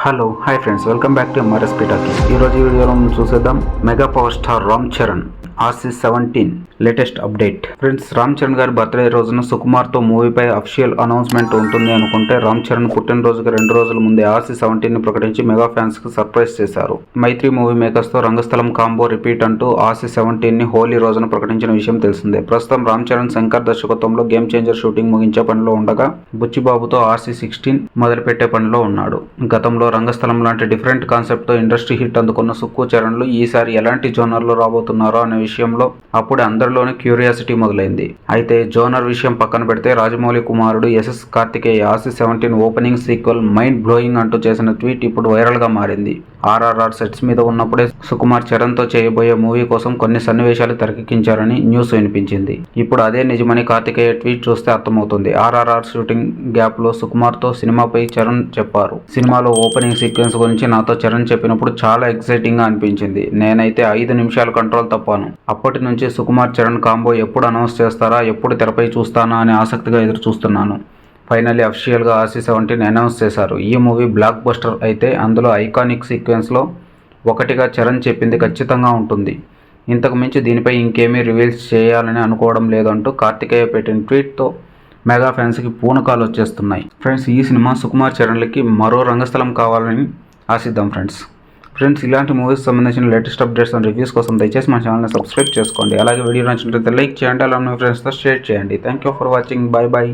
Hello hi friends, welcome back to MRSP talkies. ఈరోజు ఈ వీడియోలో మనం చూసేద్దాం mega power star Ram Charan RC-17 latest update. Friends, Ram Charan గారి బర్త్డే రోజున సుకుమార్తో మూవీపై అఫీషియల్ అనౌన్స్మెంట్ ఉంటుంది అనుకుంటే రామ్ చరణ్ పుట్టినరోజుకి 2 రోజుల ముందే RC-17ని ప్రకటించి మెగా ఫ్యాన్స్ కు సర్ప్రైజ్ చేశారు. మైత్రి మూవీ మేకర్స్ తో రంగస్థలం కాంబో రిపీట్ అంటూ RC-17ని హోలీ రోజున ప్రకటించిన విషయం తెలిసిందే. ప్రస్తుతం రామ్ చరణ్ శంకర్ దర్శకత్వంలో గేమ్ చేంజర్ షూటింగ్ ముగించే పనిలో ఉండగా బుచ్చిబాబుతో RC-16 మొదలుపెట్టే పనిలో ఉన్నాడు. గతంలో రంగస్థలం లాంటి డిఫరెంట్ కాన్సెప్ట్ తో ఇండస్ట్రీ హిట్ అందుకున్న సుక్కు చరణ్లు ఈసారి ఎలాంటి జోనర్లో రాబోతున్నారో అనే విషయంలో అప్పుడే అందరిలోనే క్యూరియాసిటీ మొదలైంది. అయితే జోనర్ విషయం పక్కన పెడితే రాజమౌళి కుమారుడు SS Karthikeya RC-17 opening sequel mind blowing అంటూ చేసిన ట్వీట్ ఇప్పుడు వైరల్ గా మారింది. RRR సెట్స్ మీద ఉన్నప్పుడే సుకుమార్ చరణ్ తో చేయబోయే మూవీ కోసం కొన్ని సన్నివేశాలు తెరకెక్కించారని న్యూస్ వినిపించింది. ఇప్పుడు అదే నిజమని కార్తికేయ ట్వీట్ చూస్తే అర్థమవుతుంది. RRR షూటింగ్ గ్యాప్ లో సుకుమార్ తో సినిమాపై చరణ్ చెప్పారు. సినిమాలో ఓపెనింగ్ సీక్వెన్స్ గురించి నాతో చరణ్ చెప్పినప్పుడు చాలా ఎక్సైటింగ్ గా అనిపించింది. నేనైతే 5 నిమిషాలు కంట్రోల్ తప్పాను. అప్పటి నుంచి సుకుమార్ చరణ్ కాంబో ఎప్పుడు అనౌన్స్ చేస్తారా, ఎప్పుడు తెరపై చూస్తానా అని ఆసక్తిగా ఎదురు చూస్తున్నాను. ఫైనల్లీ అఫీషియల్గా RC-17 అనౌన్స్ చేశారు. ఈ మూవీ బ్లాక్ బస్టర్ అయితే అందులో ఐకానిక్ సీక్వెన్స్లో ఒకటిగా చరణ్ చెప్పింది ఖచ్చితంగా ఉంటుంది. ఇంతకు మించి దీనిపై ఇంకేమీ రివీల్స్ చేయాలని అనుకోవడం లేదంటూ కార్తికేయ పెట్టిన ట్వీట్తో మెగా ఫ్యాన్స్కి పూనకాలు వచ్చేస్తున్నాయి. ఫ్రెండ్స్, ఈ సినిమా సుకుమార్ చరణ్లకి మరో రంగస్థలం కావాలని ఆశిద్దాం. ఫ్రెండ్స్, ఇలాంటి మూవీస్ సంబంధించిన లేటెస్ట్ అప్డేట్స్ అండ్ రివ్యూస్ కోసం దయచేసి మా ఛానల్ని సబ్స్క్రైబ్ చేసుకోండి. అలాగే వీడియో నచ్చినట్లయితే లైక్ చేయండి, అలాగే మీ ఫ్రెండ్స్తో షేర్ చేయండి. Thank you for watching. By.